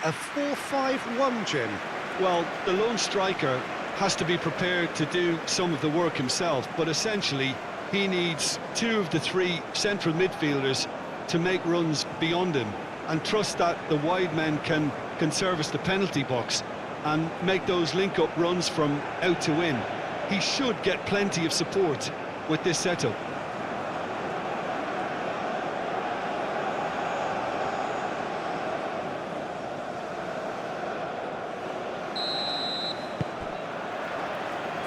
a 4-5-1, Jim? Well, the lone striker has to be prepared to do some of the work himself, but essentially he needs two of the three central midfielders to make runs beyond him and trust that the wide men can service the penalty box and make those link-up runs from out to in. He should get plenty of support with this setup.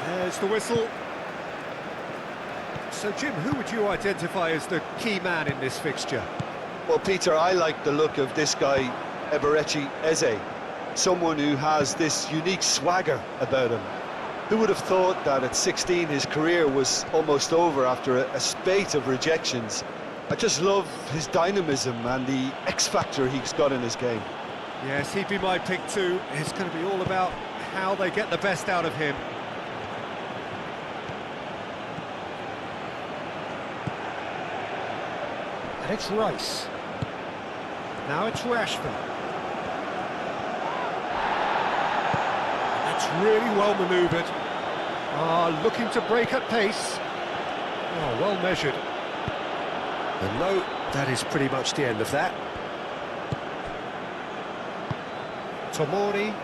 There's the whistle. So, Jim, who would you identify as the key man in this fixture? Well, Peter, I like the look of this guy, Eberechi Eze. Someone who has this unique swagger about him. Who would have thought that at 16 his career was almost over after a spate of rejections? I just love his dynamism and the X-factor he's got in his game. Yes, he'd be my pick too. It's going to be all about how they get the best out of him. And it's Rice. Now it's Rashford. That's really well manoeuvred. Looking to break at pace. Oh, well measured. And no, that is pretty much the end of that. Tomori.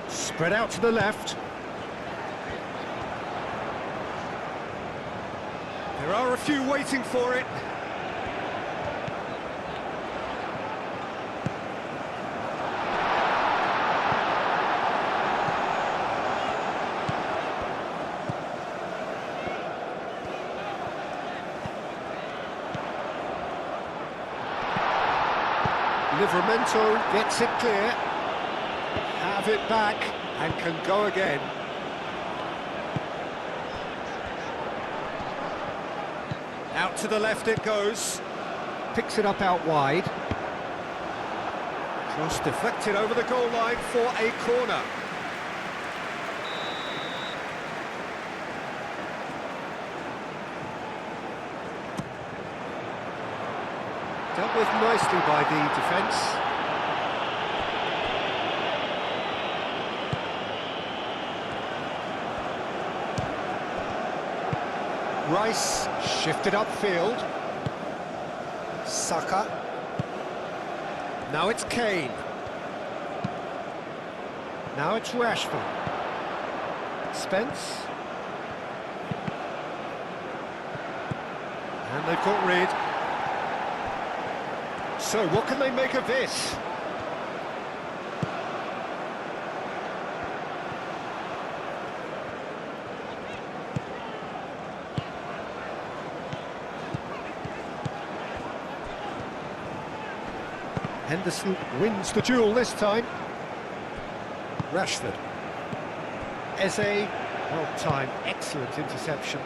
Spread out to the left. There are a few waiting for it. Livramento gets it clear. Have it back. And can go again. Out to the left it goes. Picks it up out wide. Cross deflected over the goal line for a corner. Dealt with nicely by the defence. Rice shifted upfield. Saka. Now it's Kane. Now it's Rashford. Spence. And they've got rid. So what can they make of this? Henderson wins the duel this time. Rashford. Eze, well timed, excellent interception.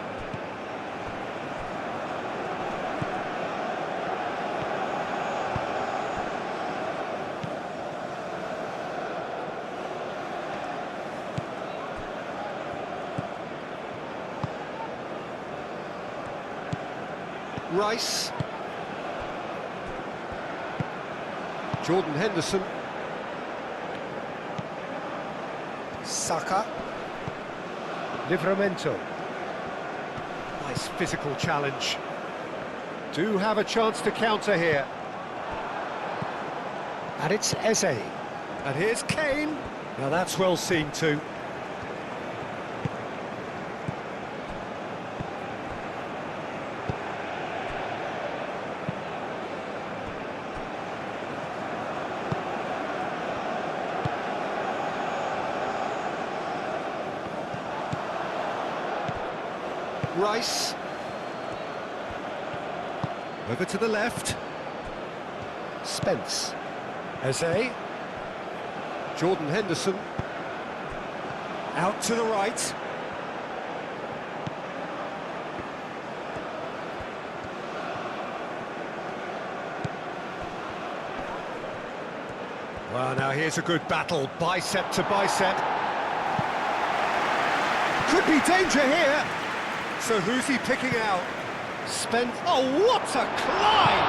Rice. Jordan Henderson. Saka. Livramento. Nice physical challenge. Do have a chance to counter here. And it's Eze. And here's Kane. Now that's well seen too. Rice. Over to the left. Spence. Eze. Jordan Henderson. Out to the right. Well, now here's a good battle, bicep to bicep. Could be danger here. So who's he picking out? Oh, what a climb!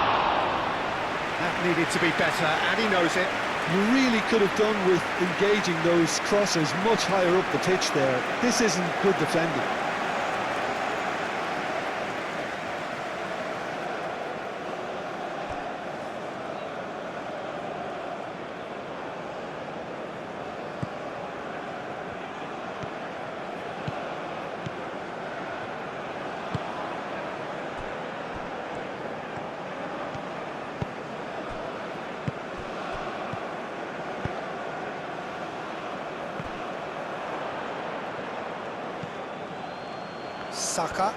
That needed to be better, and he knows it. You really could have done with engaging those crosses much higher up the pitch there. This isn't good defending. Saka.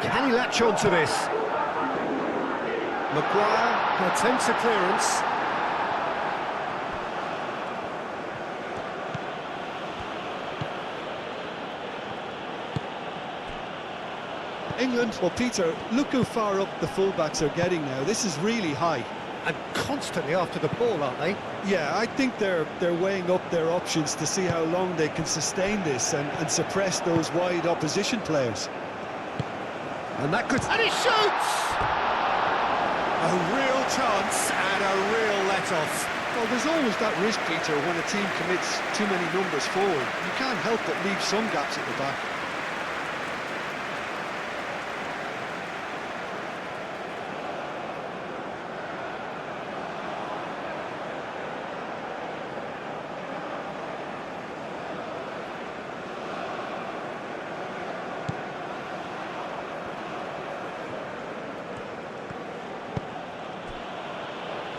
Can he latch on to this? Maguire attempts a clearance. England, well, Peter, look how far up the fullbacks are getting now. This is really high. And constantly after the ball, aren't they? Yeah, I think they're weighing up their options to see how long they can sustain this and suppress those wide opposition players. And that could... And he shoots! A real chance and a real let-off. Well, there's always that risk, Peter, when a team commits too many numbers forward. You can't help but leave some gaps at the back.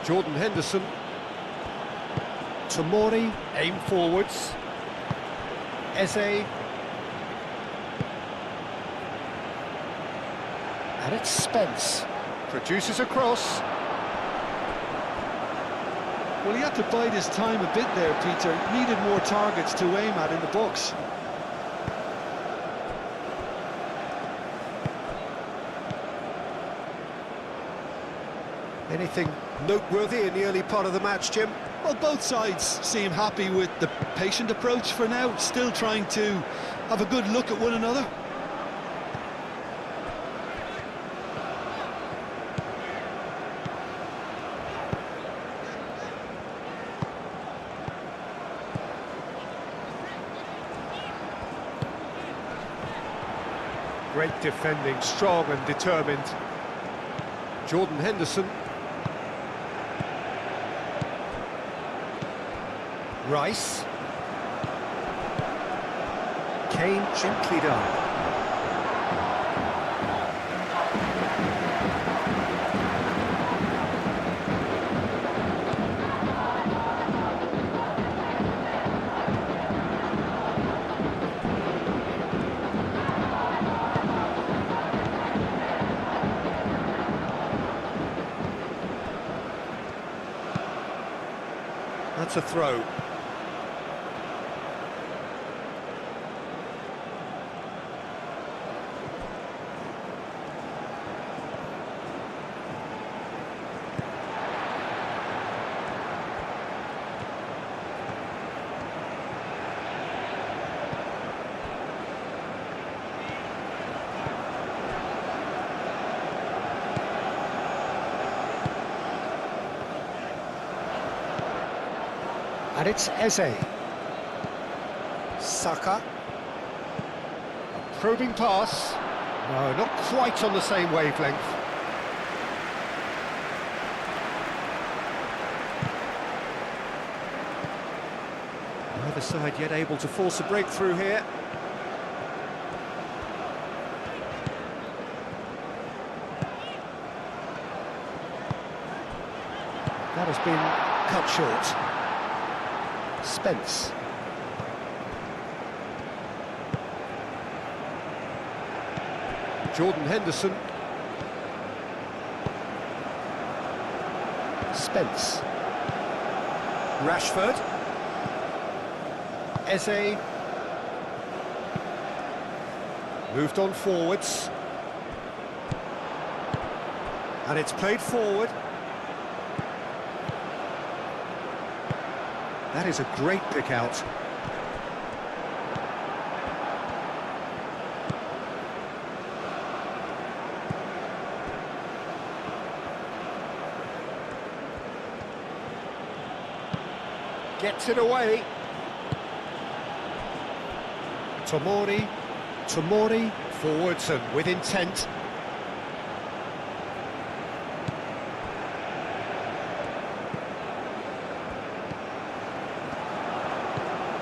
Jordan Henderson. Tomori, aim forwards. Eze. And it's Spence. Produces a cross. Well, he had to bide his time a bit there, Peter. Needed more targets to aim at in the box. Anything noteworthy in the early part of the match, Jim? Well, both sides seem happy with the patient approach for now, still trying to have a good look at one another. Great defending, strong and determined. Jordan Henderson. Rice. Kane gently done. That's a throw. And it's Eze. Saka. A probing pass. No, not quite on the same wavelength. Neither side yet able to force a breakthrough here. That has been cut short. Spence. Jordan Henderson. Spence. Rashford. Eze. Moved on forwards. And it's played forward. That is a great pick out. Gets it away. Tomori, forwards and with intent.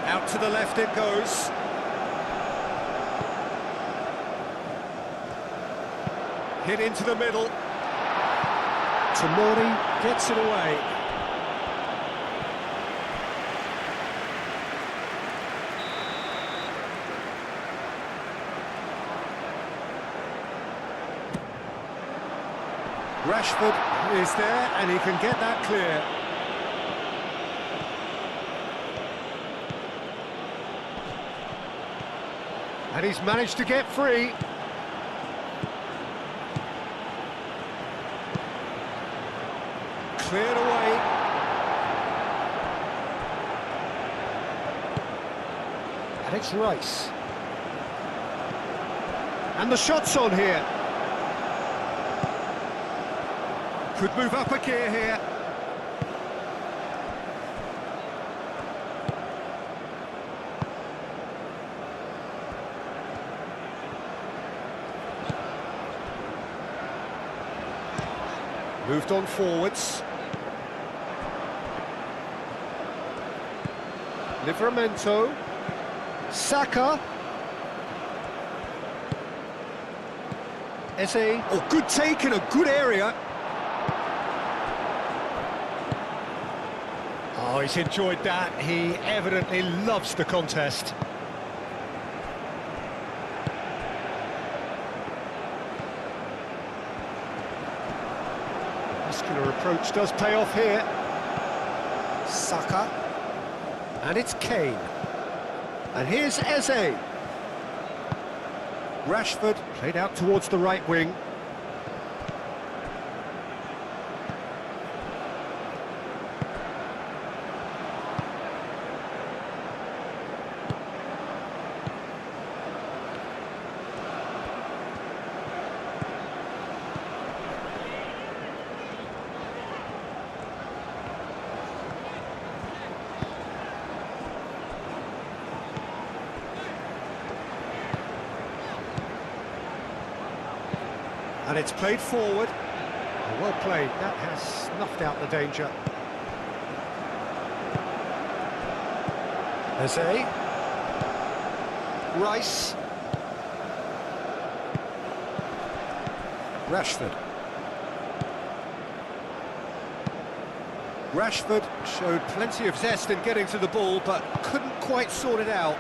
Out to the left it goes. Hit into the middle. Tomori gets it away. Rashford is there and he can get that clear. And he's managed to get free. Cleared away. And it's Rice. And the shot's on here. Could move up a gear here. Moved on forwards. Livramento. Saka. Eze. Oh, good take in a good area. Oh, he's enjoyed that. He evidently loves the contest. Muscular approach does pay off here. Saka. And it's Kane. And here's Eze. Rashford played out towards the right wing. And it's played forward. Oh, well played. That has snuffed out the danger. Eze. Rice. Rashford. Rashford showed plenty of zest in getting to the ball, but couldn't quite sort it out.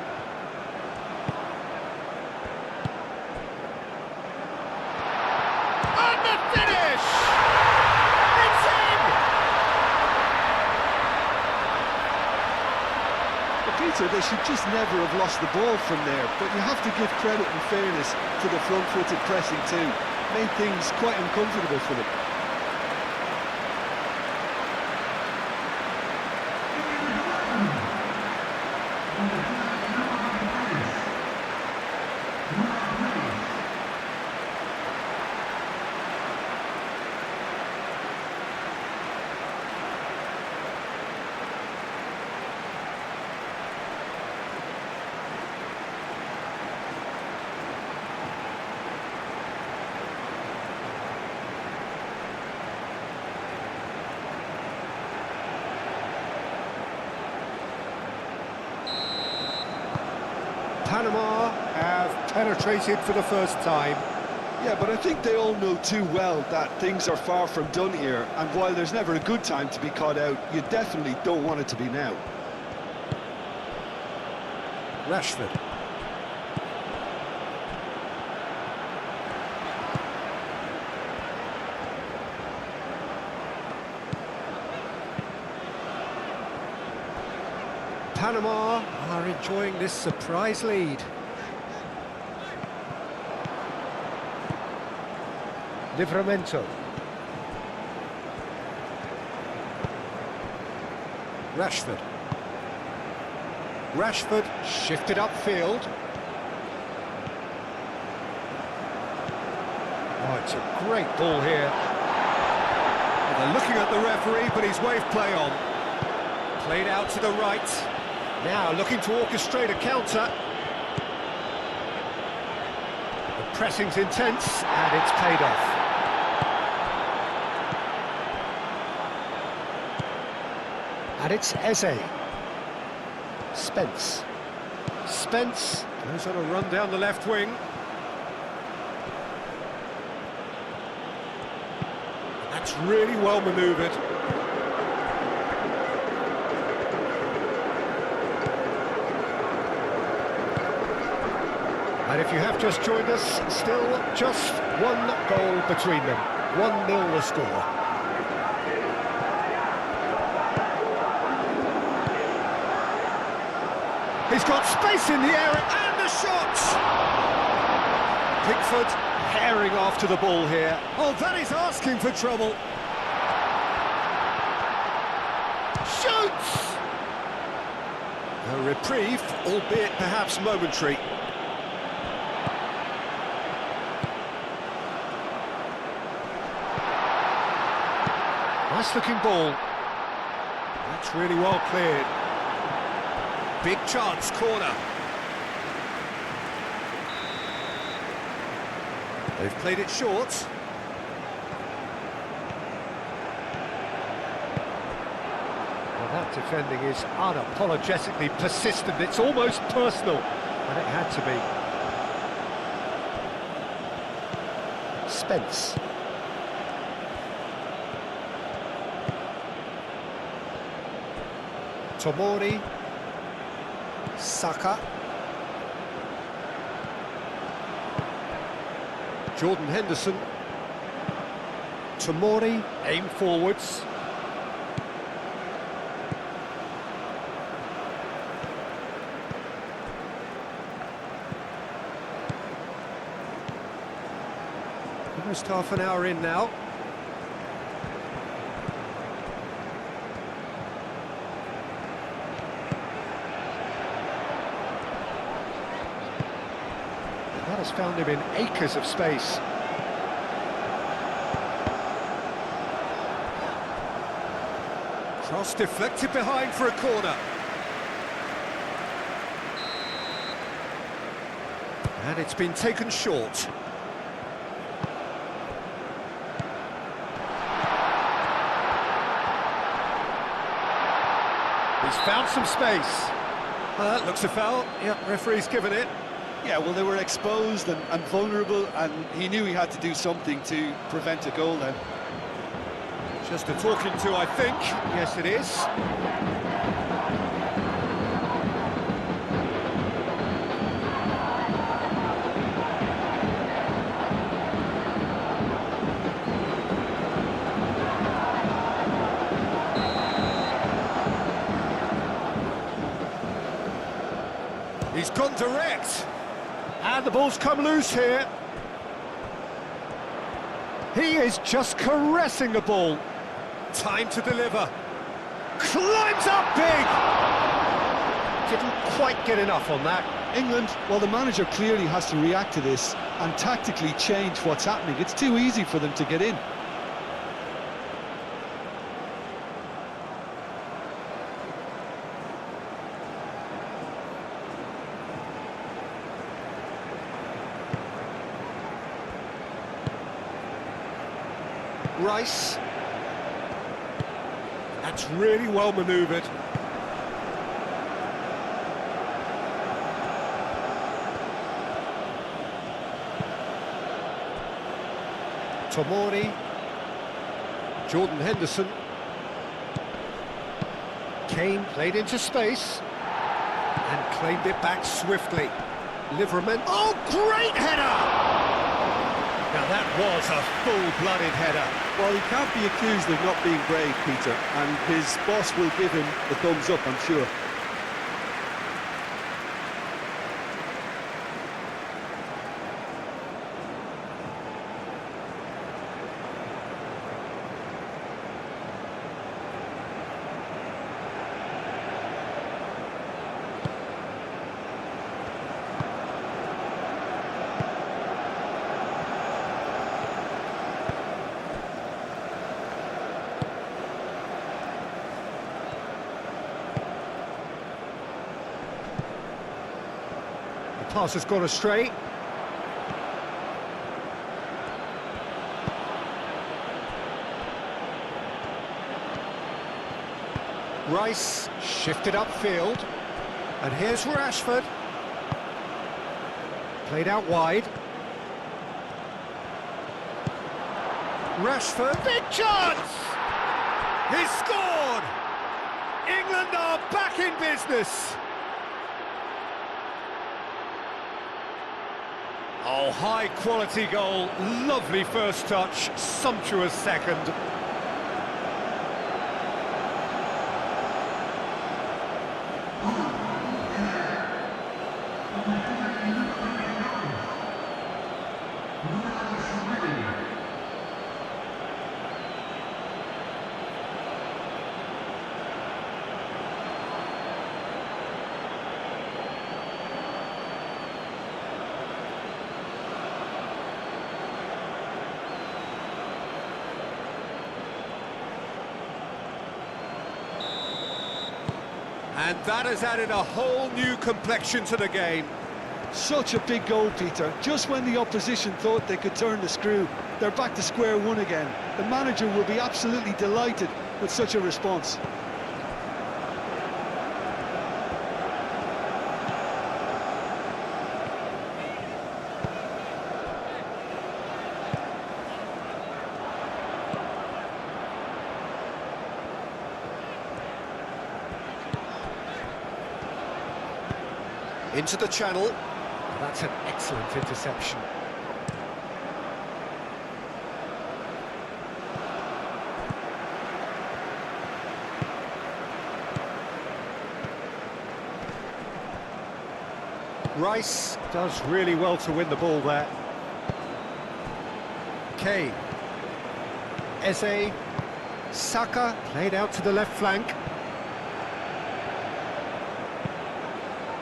Peter, they should just never have lost the ball from there, but you have to give credit and fairness to the front-footed pressing too. Made things quite uncomfortable for them. Panama have penetrated for the first time. Yeah, but I think they all know too well that things are far from done here, and while there's never a good time to be caught out, you definitely don't want it to be now. Rashford. Panama are enjoying this surprise lead. Livramento. Rashford. Rashford shifted upfield. Oh, it's a great ball here. Well, they're looking at the referee, but he's waved play on. Played out to the right. Now looking to orchestrate a counter. The pressing's intense, and it's paid off. And it's Eze. Spence. Spence goes on a run down the left wing. That's really well manoeuvred. And if you have just joined us, still just one goal between them. 1-0 the score. He's got space in the air, and the shot! Pickford herring after the ball here. Oh, that is asking for trouble. Shoots! A reprieve, albeit perhaps momentary. Nice looking ball. That's really well cleared. Big chance, corner. They've played it short. Well, that defending is unapologetically persistent. It's almost personal, and it had to be. Spence. Tomori. Saka. Jordan Henderson. Tomori, aim forwards. Almost half an hour in now. That has found him in acres of space. Cross deflected behind for a corner. And it's been taken short. He's found some space. That looks a foul. Yep, referee's given it. Yeah, well, they were exposed and vulnerable, and he knew he had to do something to prevent a goal then. Just a talking to, I think. Yes, it is. He's gone direct. And the ball's come loose here. He is just caressing the ball. Time to deliver. Climbs up big! Didn't quite get enough on that. England, well, the manager clearly has to react to this and tactically change what's happening. It's too easy for them to get in. Rice. That's really well manoeuvred. Tomori. Jordan Henderson. Kane played into space and claimed it back swiftly. Liverman. Oh, great header! Now that was a full-blooded header. Well, he can't be accused of not being brave, Peter, and his boss will give him the thumbs up, I'm sure. Pass has gone astray. Rice shifted upfield. And here's Rashford. Played out wide. Rashford, big chance! He's scored! England are back in business! Oh, high-quality goal, lovely first touch, sumptuous second. And that has added a whole new complexion to the game. Such a big goal, Peter. Just when the opposition thought they could turn the screw, they're back to square one again. The manager will be absolutely delighted with such a response. Into the channel. That's an excellent interception. Rice does really well to win the ball there. Kane. Eze. Saka played out to the left flank.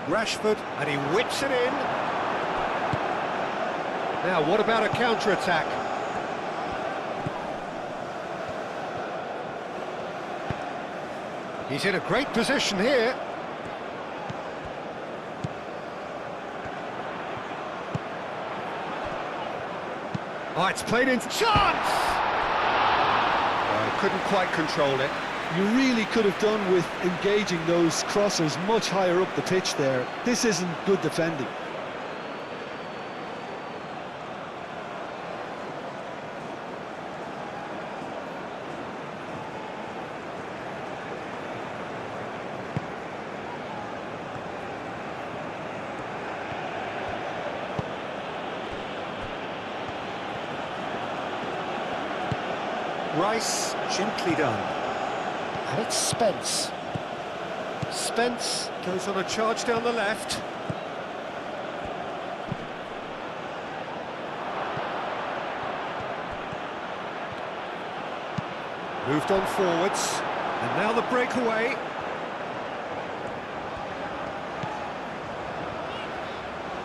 Rashford, and he whips it in. Now, what about a counter-attack? He's in a great position here. Oh, it's played into... Chance! Oh, couldn't quite control it. You really could have done with engaging those crossers much higher up the pitch there. This isn't good defending. Rice, gently done. And it's Spence. Spence goes on a charge down the left. Moved on forwards. And now the breakaway.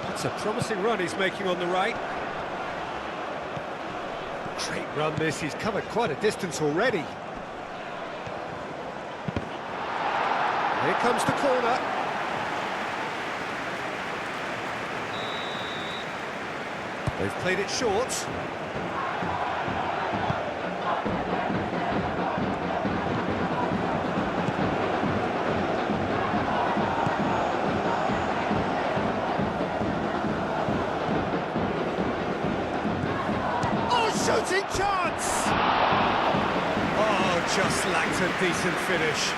That's a promising run he's making on the right. Great run this, he's covered quite a distance already. Here comes the corner. They've played it short. Oh, shooting chance! Oh, just lacked a decent finish.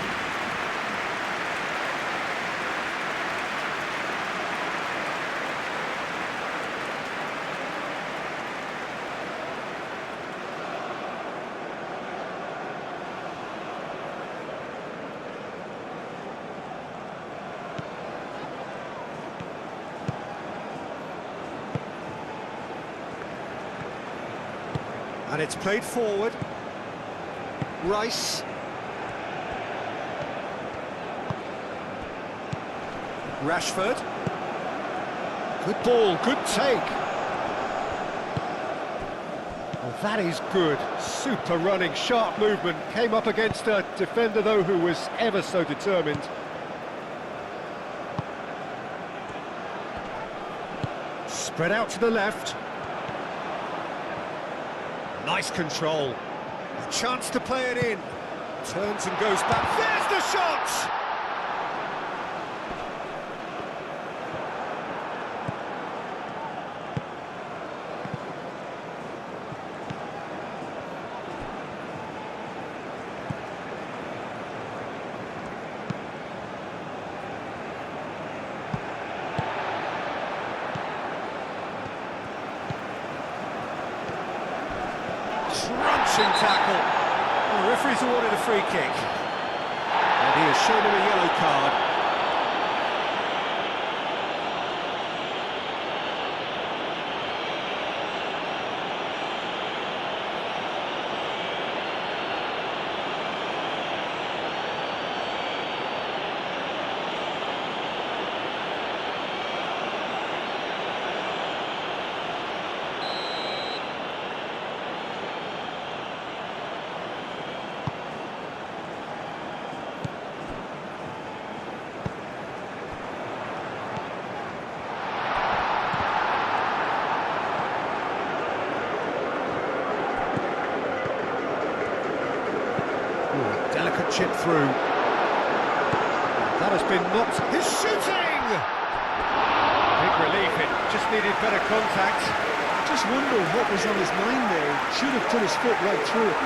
And it's played forward. Rice. Rashford. Good ball, good take. Well, that is good. Super running, sharp movement. Came up against a defender, though, who was ever so determined. Spread out to the left. Nice control. A chance to play it in. Turns and goes back. There's the shot! Crunching tackle. The referee's awarded a free kick. And he has shown him a yellow card. Delicate chip through. That has been knocked. He's shooting! Big relief, it just needed better contact. Just wonder what was on his mind there. Should have put his foot right through it.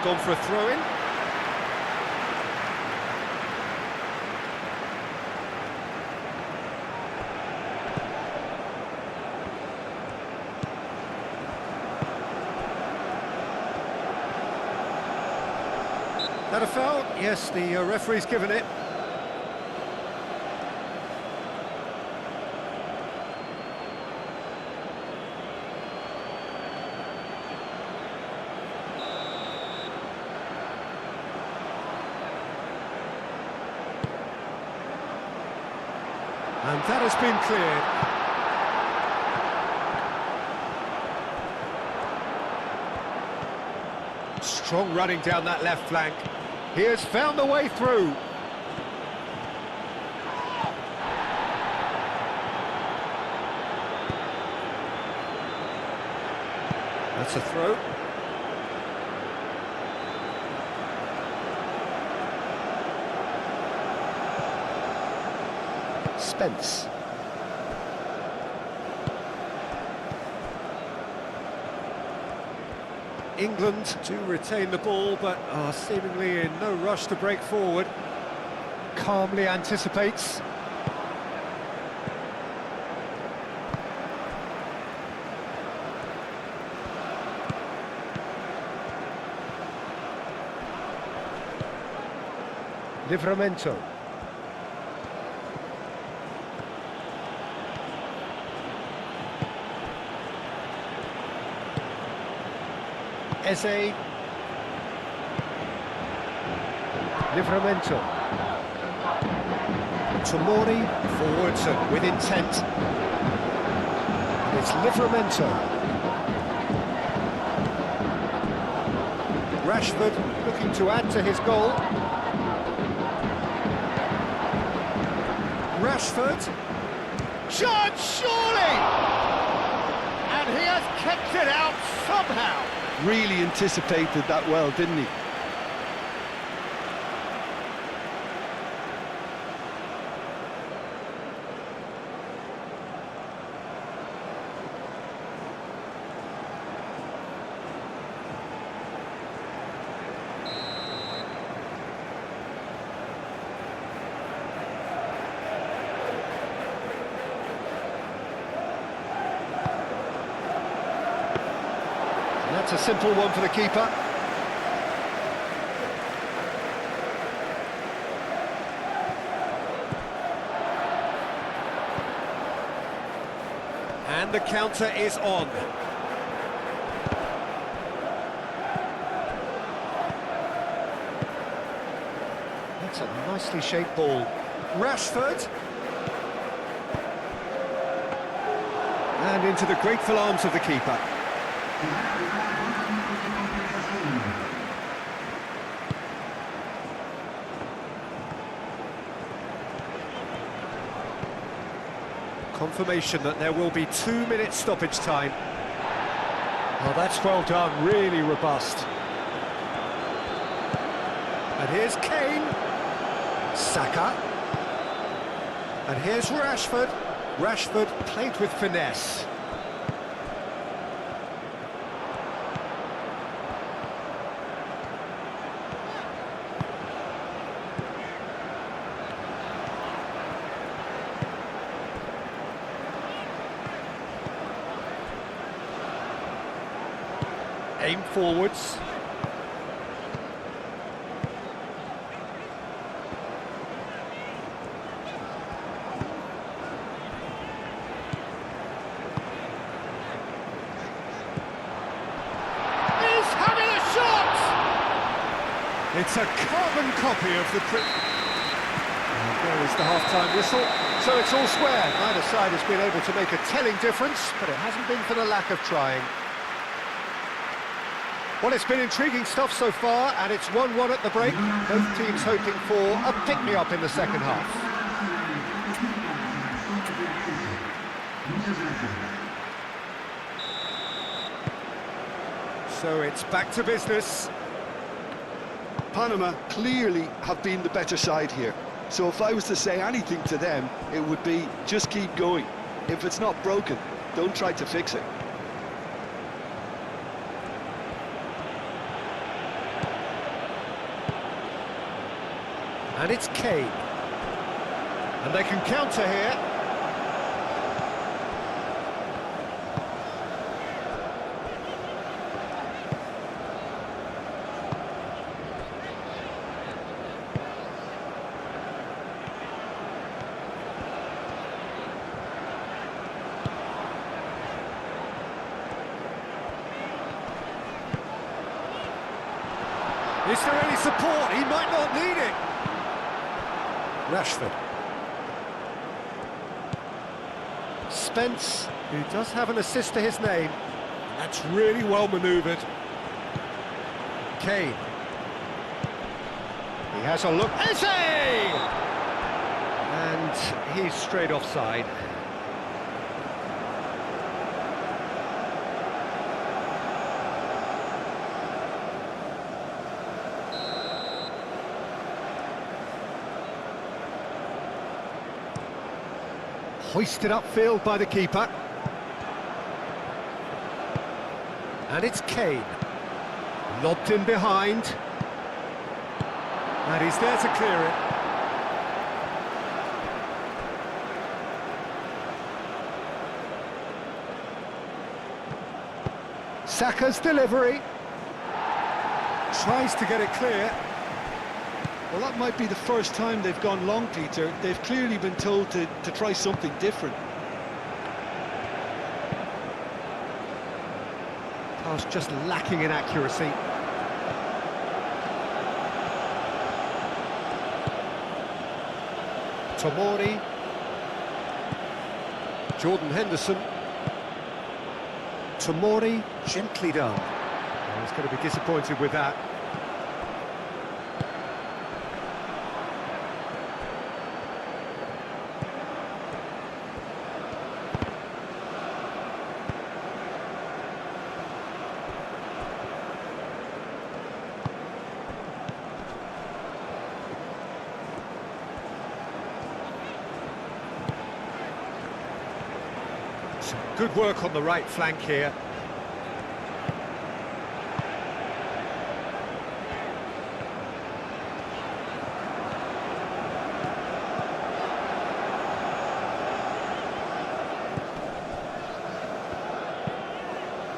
Gone for a throw-in. That a foul? Yes, the referee's given it. And that has been cleared. Strong running down that left flank. He has found the way through. That's a throw. Spence. England to retain the ball, but are seemingly in no rush to break forward. Calmly anticipates. Livramento. Eze. Livramento. Tomori forwards and with intent. And it's Livramento. Rashford looking to add to his goal. Rashford. Shot, surely! And he has kept it out somehow. Really anticipated that well, didn't he? That's a simple one for the keeper. And the counter is on. That's a nicely shaped ball. Rashford. And into the grateful arms of the keeper. Confirmation that there will be 2 minutes stoppage time. Oh, that's well done, really robust. And here's Kane. Saka. And here's Rashford. Rashford played with finesse. Aim forwards. He's having a shot! It's a carbon copy of the there is the half-time whistle. So it's all square. Neither side has been able to make a telling difference, but it hasn't been for the lack of trying. Well, it's been intriguing stuff so far, and it's 1-1 at the break. Both teams hoping for a pick-me-up in the second half. So it's back to business. Panama clearly have been the better side here. So if I was to say anything to them, it would be just keep going. If it's not broken, don't try to fix it. And it's Kane. And they can counter here. Is there any support? He might not need it. Rashford. Spence, who does have an assist to his name. That's really well manoeuvred. Kane. He has a look. Is he? And he's straight offside. Hoisted upfield by the keeper. And it's Kane. Lobbed in behind. And he's there to clear it. Saka's delivery. Tries to get it clear. Well, that might be the first time they've gone long, Peter. They've clearly been told to try something different. Pass just lacking in accuracy. Tomori. Jordan Henderson. Tomori, gently done. Oh, he's going to be disappointed with that. Some good work on the right flank here.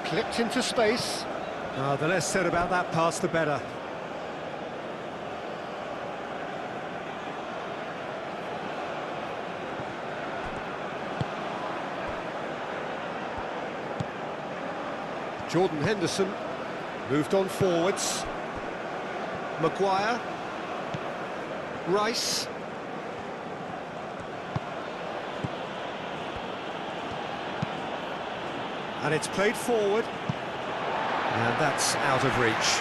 Clipped into space. The less said about that pass, the better. Jordan Henderson moved on forwards. Maguire. Rice. And it's played forward. And that's out of reach.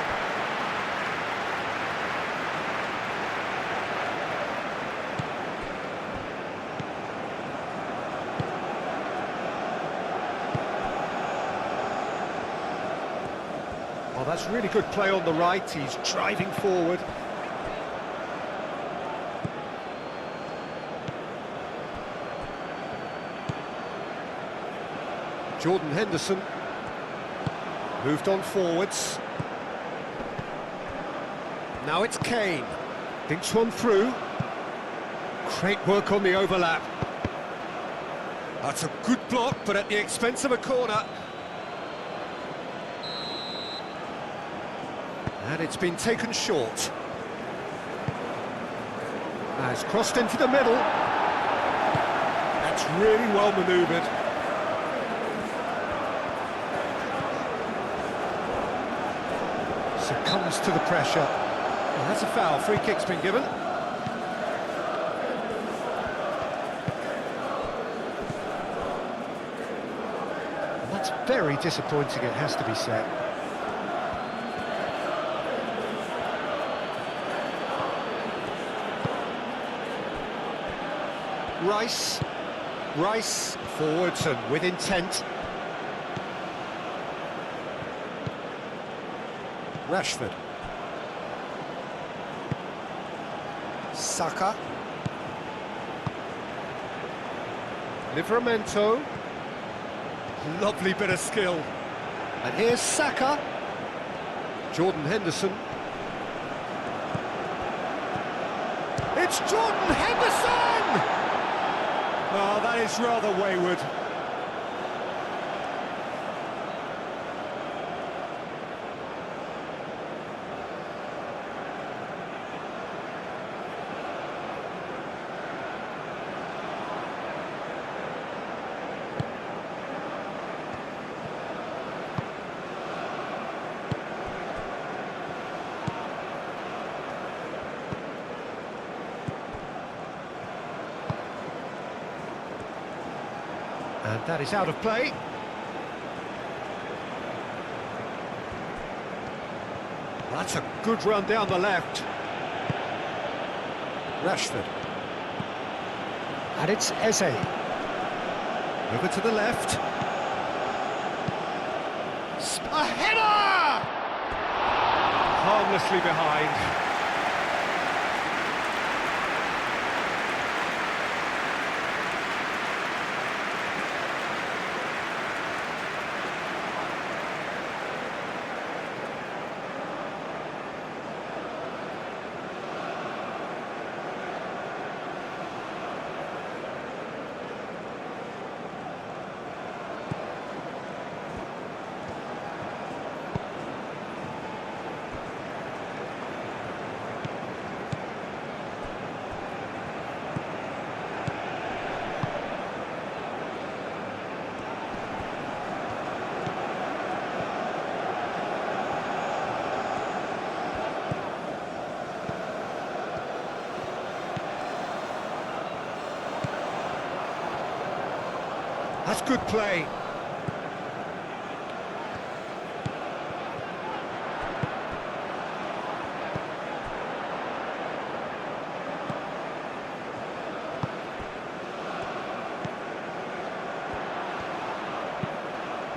Well, that's really good play on the right. He's driving forward. Jordan Henderson moved on forwards. Now it's Kane. Thinks one through. Great work on the overlap. That's a good block, but at the expense of a corner. And it's been taken short. Now it's crossed into the middle. That's really well manoeuvred. Succumbs to the pressure. Well, that's a foul. Free kick's been given. And that's very disappointing, it has to be said. Rice forwards and with intent. Rashford. Saka. Livramento. Lovely bit of skill. And here's Saka. Jordan Henderson. It's Jordan Henderson! Oh, that is rather wayward. And that is out of play. That's a good run down the left. Rashford. And it's Eze. Over to the left. A header! Harmlessly behind. That's good play.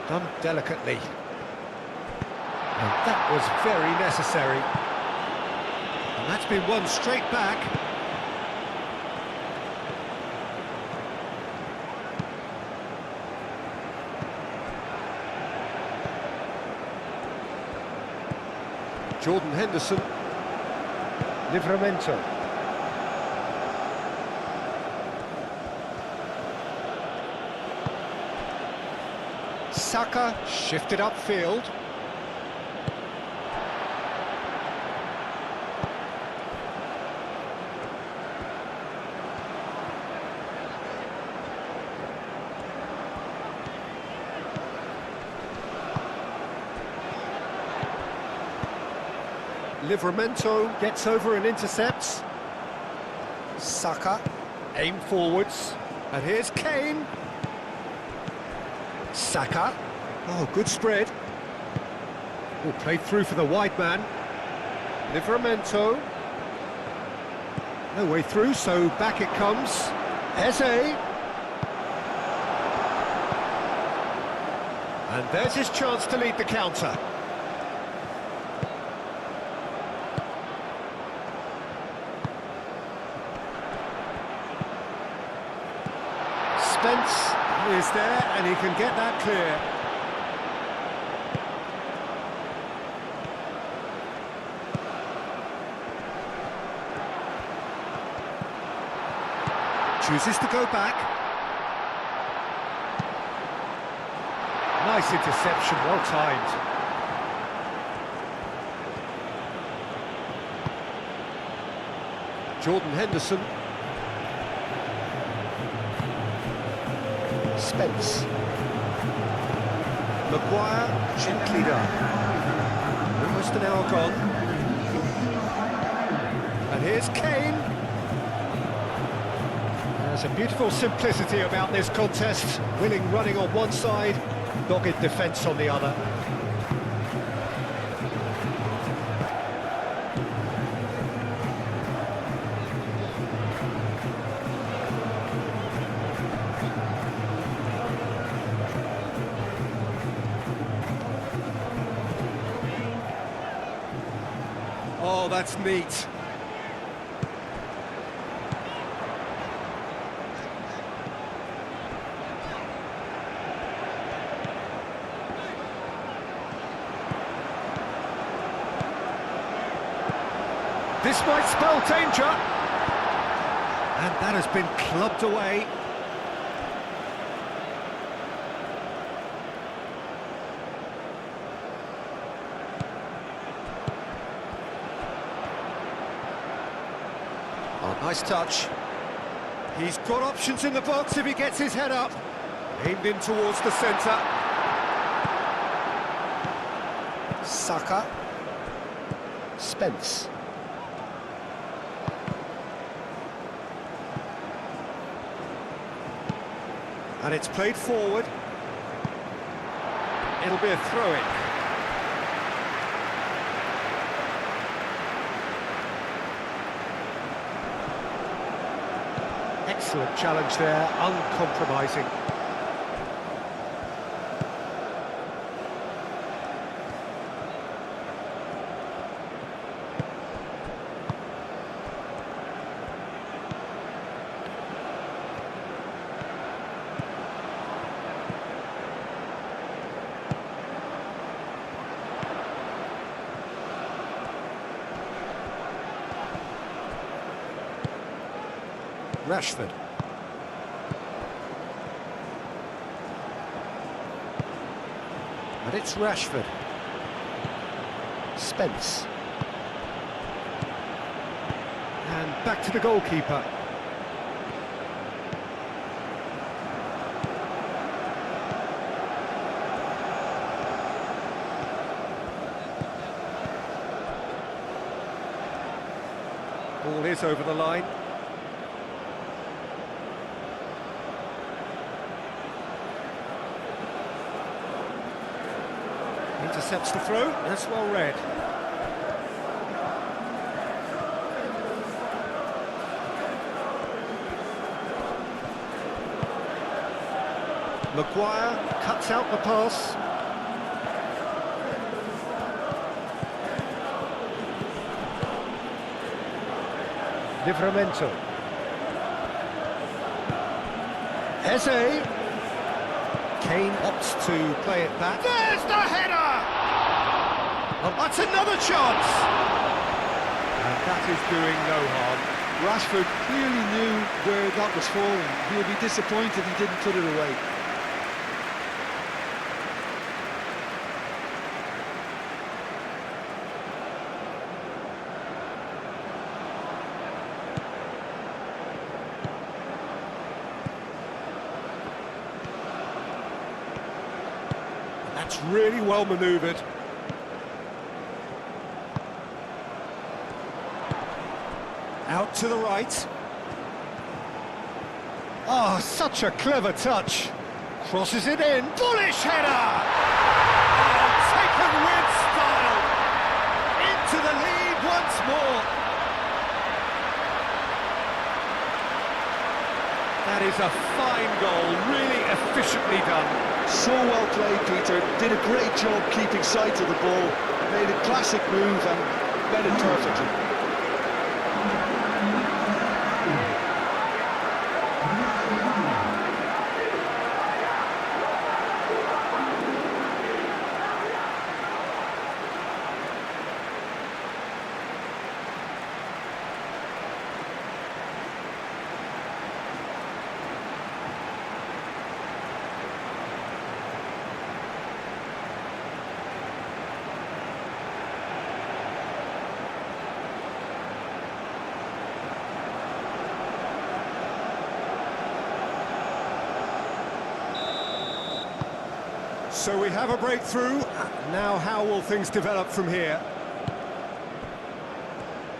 Done delicately. And that was very necessary. And that's been won straight back. Jordan Henderson. Livramento. Saka shifted upfield. Livramento gets over and intercepts. Saka, aim forwards, and here's Kane. Saka, oh, good spread. Oh, played through for the wide man. Livramento. No way through, so back it comes. Eze. And there's his chance to lead the counter. Spence is there, and he can get that clear. Chooses to go back. Nice interception, well timed. Jordan Henderson. Spence. Maguire, gently done. Almost an hour gone. And here's Kane. There's a beautiful simplicity about this contest. Willing running on one side, dogged defence on the other. Oh, that's neat. This might spell danger. And that has been clubbed away. Oh, nice touch. He's got options in the box if he gets his head up. Aimed in towards the centre. Saka. Spence. And it's played forward. It'll be a throw-in. Excellent challenge there, uncompromising. Rashford. And it's Rashford. Spence. And back to the goalkeeper. Ball is over the line. Intercepts the throw, that's well read. Maguire cuts out the pass. Livramento. Eze. Kane opts to play it back. There's the header! Oh, that's another chance! And that is doing no harm. Rashford clearly knew where that was falling. He'll be disappointed he didn't put it away. That's really well manoeuvred. Out to the right. Oh, such a clever touch. Crosses it in. Bullish header! Oh, taken with style. Into the lead once more. That is a fine goal, really efficiently done. So well played, Peter. Did a great job keeping sight of the ball. Made a classic move and read it perfectly. So we have a breakthrough. Now how will things develop from here?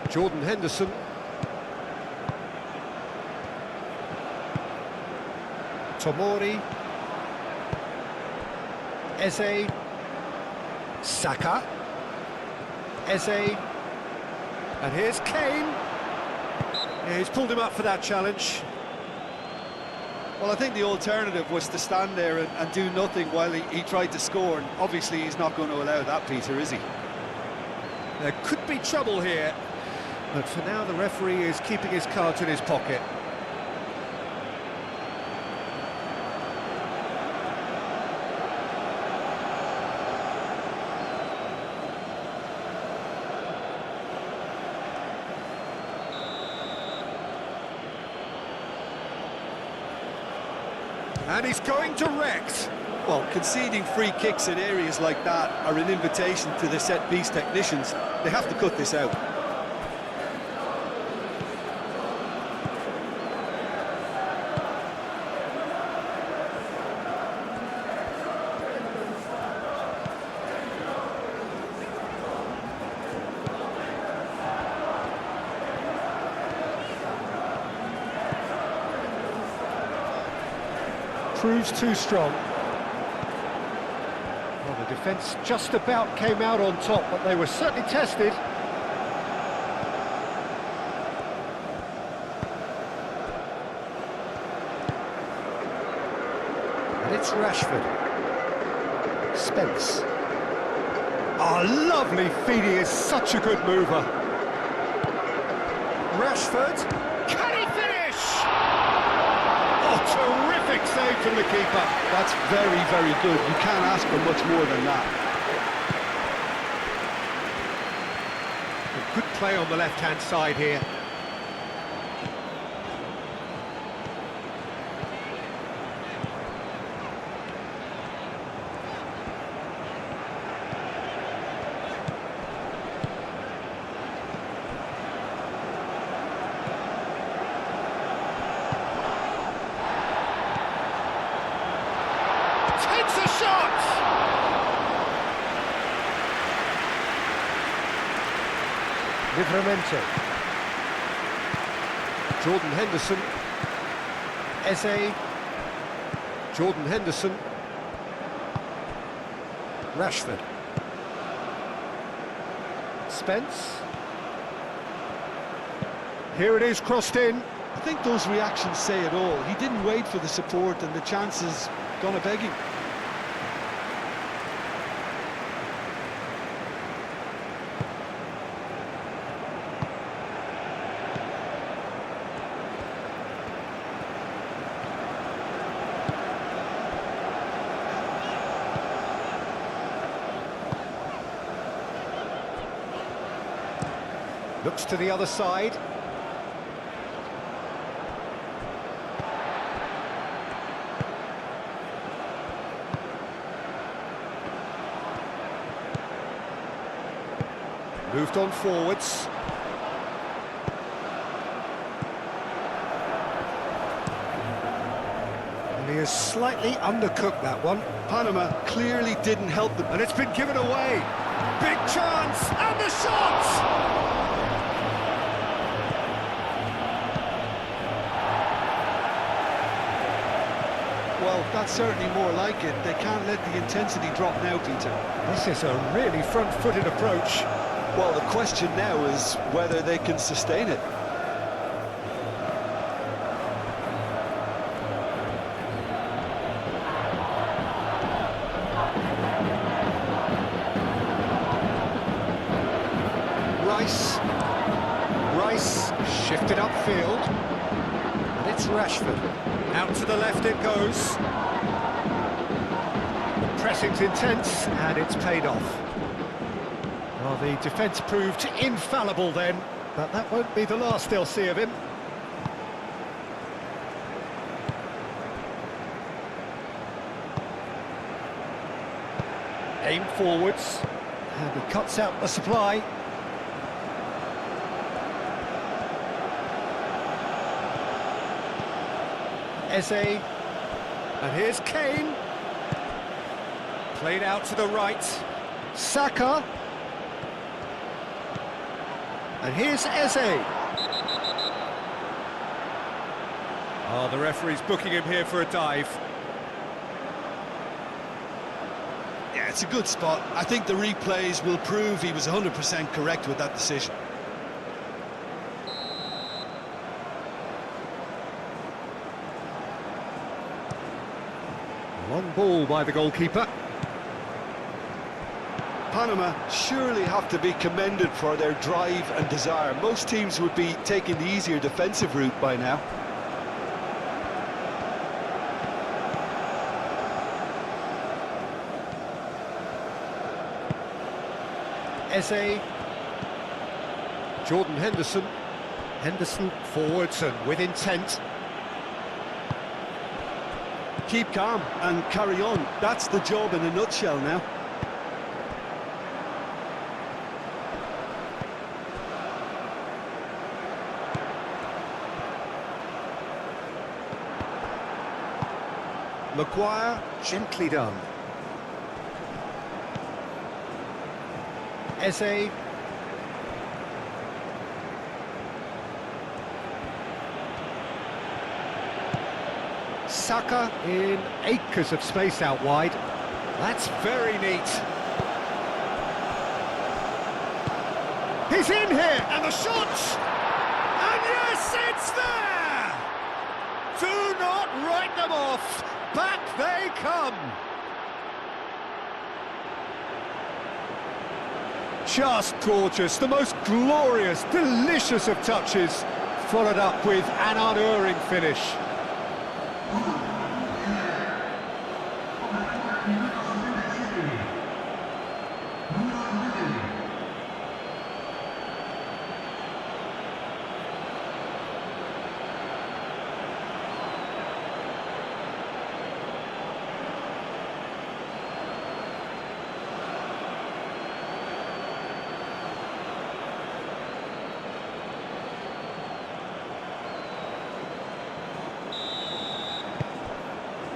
Jordan Henderson. Tomori. Eze. Saka. Eze. And here's Kane. Yeah, he's pulled him up for that challenge. Well, I think the alternative was to stand there and do nothing while he tried to score, and obviously he's not going to allow that, Peter, is he? There could be trouble here, but for now the referee is keeping his cards in his pocket. And he's going direct. Well, conceding free kicks in areas like that are an invitation to the set-piece technicians. They have to cut this out. Proves too strong. Well, the defence just about came out on top, but they were certainly tested. And it's Rashford. Spence. Oh, lovely feed, he is such a good mover. Rashford. Can he finish? Oh, terrific save from the keeper. That's very, very good. You can't ask for much more than that. A good play on the left-hand side here. Takes a shot! Livramento. Jordan Henderson. Eze. Jordan Henderson. Rashford. Spence. Here it is, crossed in. I think those reactions say it all. He didn't wait for the support and the chances gone a begging. Looks to the other side. Moved on forwards. And he has slightly undercooked that one. Panama clearly didn't help them. And it's been given away. Big chance, and the shot! Well, that's certainly more like it. They can't let the intensity drop now, Peter. This is a really front-footed approach. Well, the question now is whether they can sustain it. Rice shifted upfield, and it's Rashford. Out to the left it goes. Pressing's intense, and it's paid off. Well, the defence proved infallible then, but that won't be the last they'll see of him. Aim forwards, and he cuts out the supply. Eze, and here's Kane. Played out to the right. Saka. And here's Eze. Oh, the referee's booking him here for a dive. Yeah, it's a good spot. I think the replays will prove he was 100% correct with that decision. Long ball by the goalkeeper. Panama surely have to be commended for their drive and desire. Most teams would be taking the easier defensive route by now. Eze. Jordan Henderson. Henderson forwards and with intent. Keep calm and carry on. That's the job in a nutshell now. Maguire, gently done. Eze. Saka in acres of space out wide. That's very neat. He's in here, and the shot! And yes, it's there! Do not write them off. Back they come. Just gorgeous, the most glorious, delicious of touches, followed up with an unerring finish.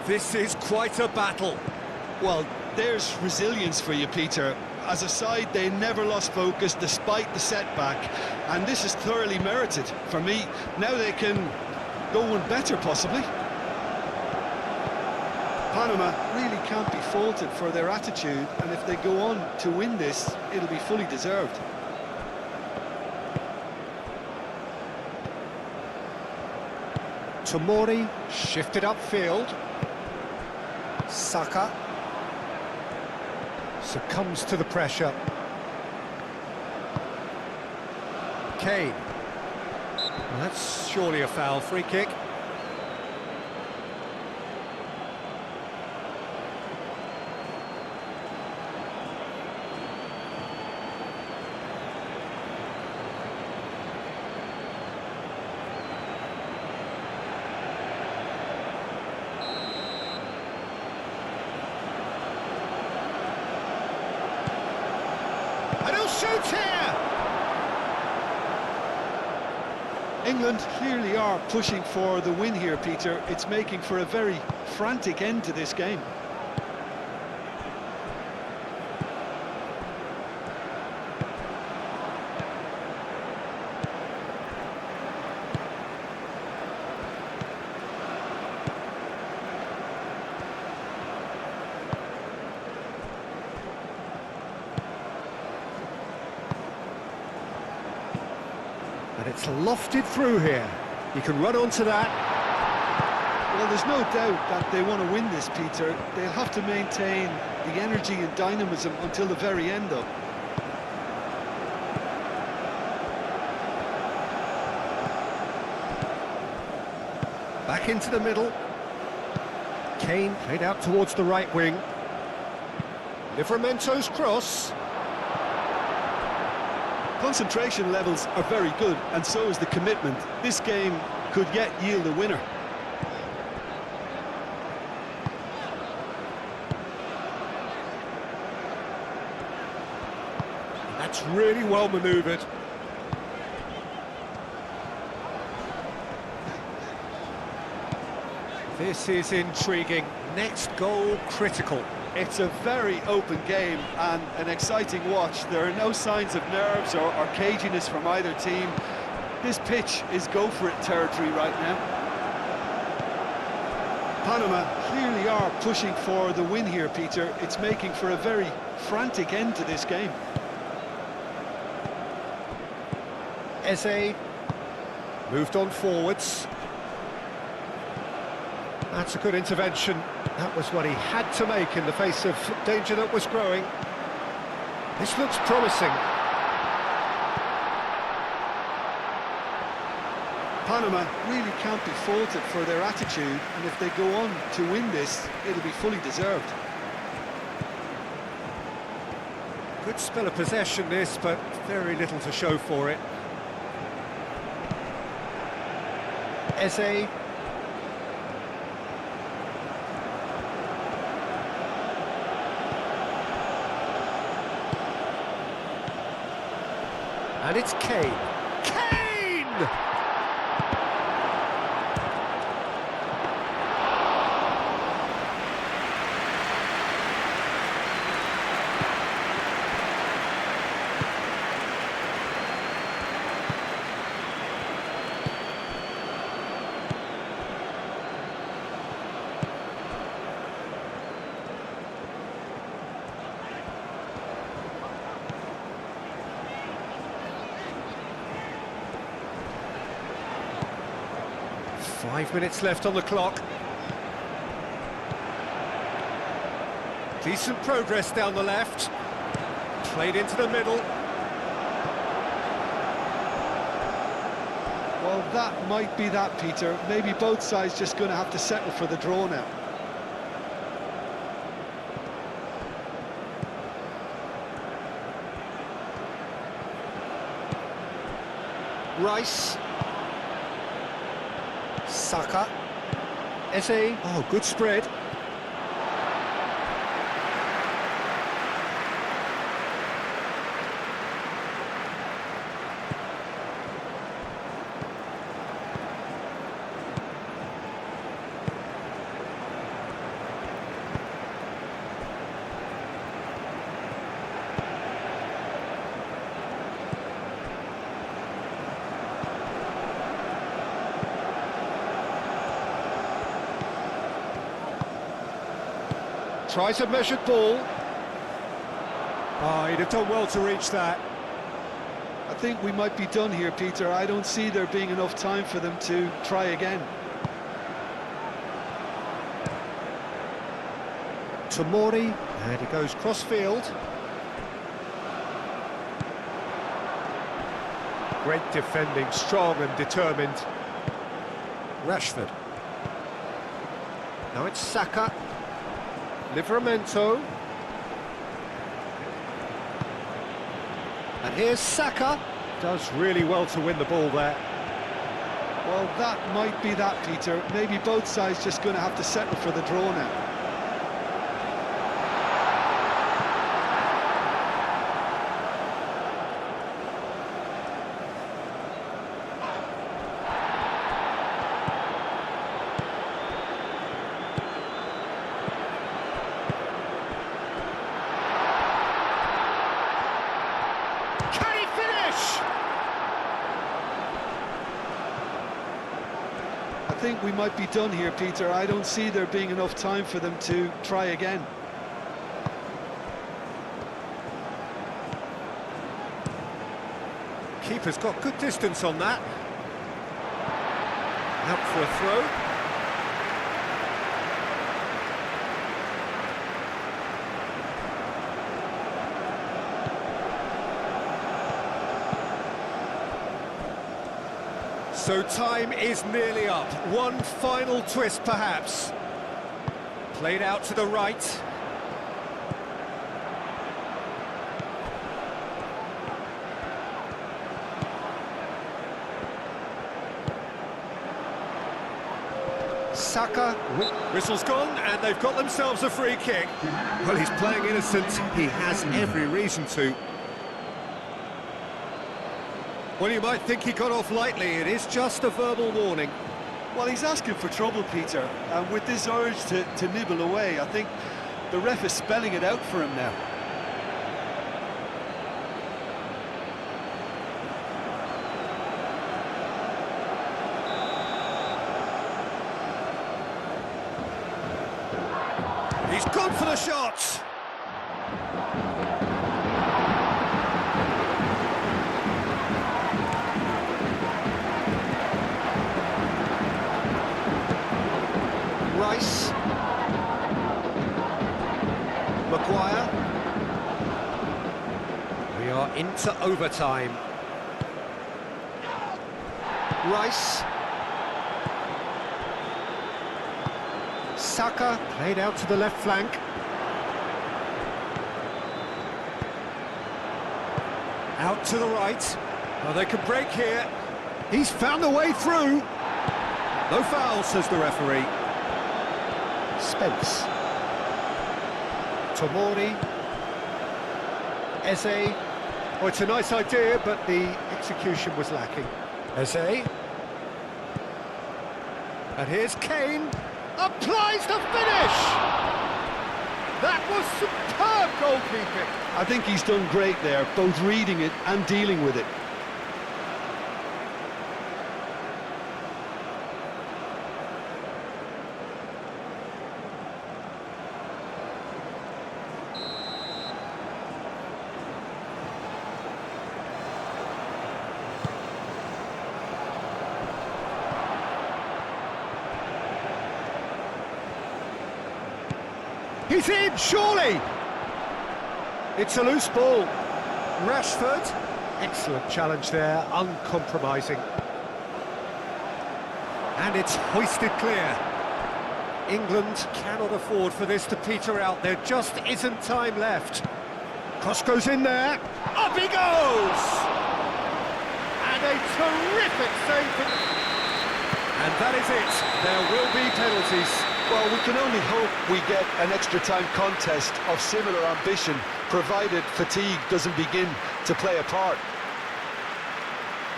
This is quite a battle. Well, there's resilience for you, Peter. As a side, they never lost focus despite the setback, and this is thoroughly merited. For me, now they can go one better, possibly. Panama really can't be faulted for their attitude, and if they go on to win this, it'll be fully deserved. Tomori shifted upfield. Saka succumbs to the pressure. Kane. Well, that's surely a foul. Free kick. shoot here! England clearly are pushing for the win here, Peter. It's making for a very frantic end to this game. And it's lofted through here. You can run onto that. Well, there's no doubt that they want to win this, Peter. They'll have to maintain the energy and dynamism until the very end, though. Back into the middle. Kane played out towards the right wing. Livramento's cross. Concentration levels are very good, and so is the commitment. This game could yet yield a winner. That's really well manoeuvred. This is intriguing. Next goal critical. It's a very open game and an exciting watch. There are no signs of nerves or caginess from either team. This pitch is go-for-it territory right now. Panama clearly are pushing for the win here, Peter. It's making for a very frantic end to this game. Eze moved on forwards. That's a good intervention. That was what he had to make in the face of danger that was growing. This looks promising. Panama really can't be faulted for their attitude, and if they go on to win this, it'll be fully deserved. Good spell of possession this, but very little to show for it. Eze. And it's Kane. Kane! Five minutes left on the clock. Decent progress down the left. Played into the middle. Well, that might be that, Peter. Maybe both sides just going to have to settle for the draw now. Rice. Saka. Eze. Oh, good spread. Tries a measured ball. Oh, he'd have done well to reach that. I think we might be done here, Peter. I don't see there being enough time for them to try again. Tomori, and he goes cross-field. Great defending, strong and determined. Rashford. Now it's Saka. Livramento. And here's Saka. Does really well to win the ball there. Well, that might be that, Peter. Maybe both sides just going to have to settle for the draw now. think we might be done here, Peter. I don't see there being enough time for them to try again. Keeper's got good distance on that. Out for a throw. So time is nearly up. One final twist, perhaps. Played out to the right. Saka, whistle's gone, and they've got themselves a free kick. Well, he's playing innocent. He has every reason to. Well, you might think he got off lightly. It is just a verbal warning. Well, he's asking for trouble, Peter, and with this urge to nibble away, I think the ref is spelling it out for him now. He's gone for the shot. Rice. Maguire. We are into overtime. Rice. Saka played out to the left flank. Out to the right. Oh, they could break here. He's found a way through. No foul, says the referee. Spence. Tomori. Eze. Oh, it's a nice idea, but the execution was lacking. Eze. And here's Kane. Applies the finish! That was superb goalkeeping. I think he's done great there, both reading it and dealing with it. He's in, surely! It's a loose ball. Rashford, excellent challenge there, uncompromising. And it's hoisted clear. England cannot afford for this to peter out. There just isn't time left. Cross goes in there. Up he goes! And a terrific save. And that is it. There will be penalties. Well, we can only hope we get an extra-time contest of similar ambition, provided fatigue doesn't begin to play a part.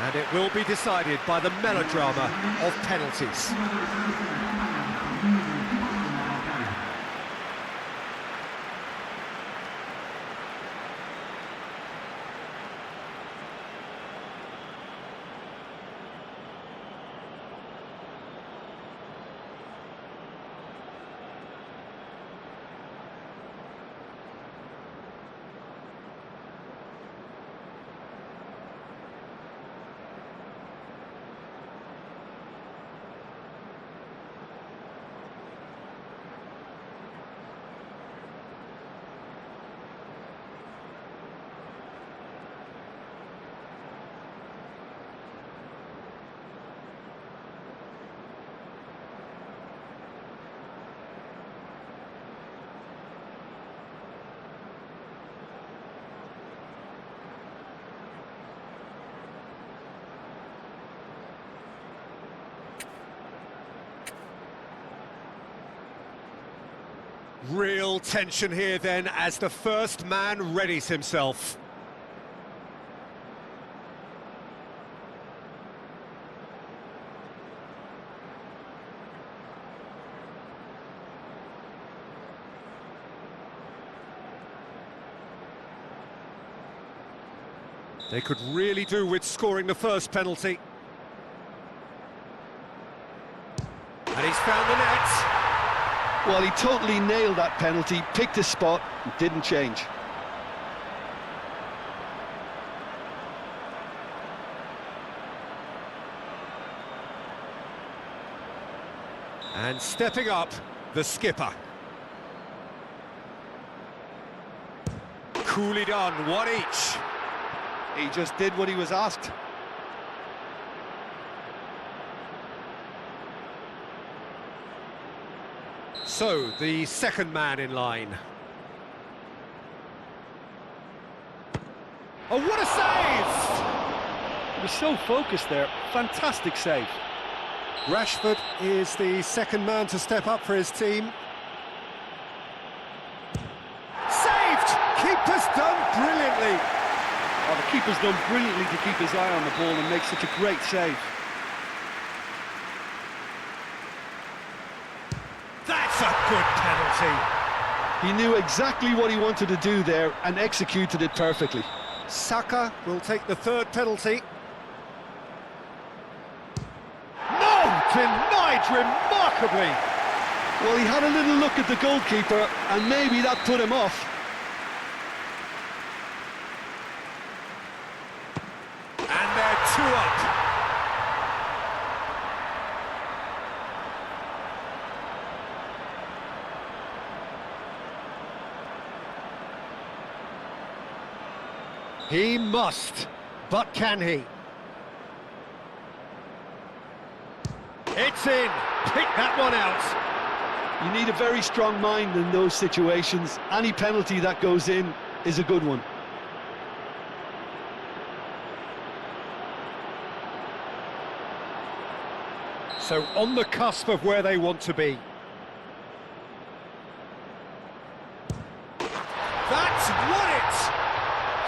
And it will be decided by the melodrama of penalties. Real tension here then as the first man readies himself. They could really do with scoring the first penalty. Well, he totally nailed that penalty, picked his spot, and didn't change. And stepping up, the skipper. Coolly done, one each. He just did what he was asked. So, the second man in line. Oh, what a save! He was so focused there, fantastic save. Rashford is the second man to step up for his team. Saved! Keeper's done brilliantly. Oh, the keeper's done brilliantly to keep his eye on the ball and make such a great save. That's a good penalty. He knew exactly what he wanted to do there and executed it perfectly. Saka will take the third penalty. No! Denied remarkably. Well, he had a little look at the goalkeeper and maybe that put him off. And they're two up. He must, but can he? It's in. Pick that one out. You need a very strong mind in those situations. Any penalty that goes in is a good one. So on the cusp of where they want to be. That's won it!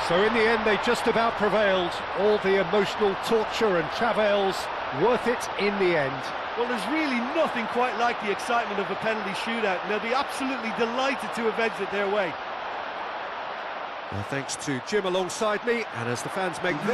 So in the end they just about prevailed. All the emotional torture and travails, worth it in the end. Well, there's really nothing quite like the excitement of a penalty shootout, and they'll be absolutely delighted to have edged it their way. Well, thanks to Jim alongside me, and as the fans make their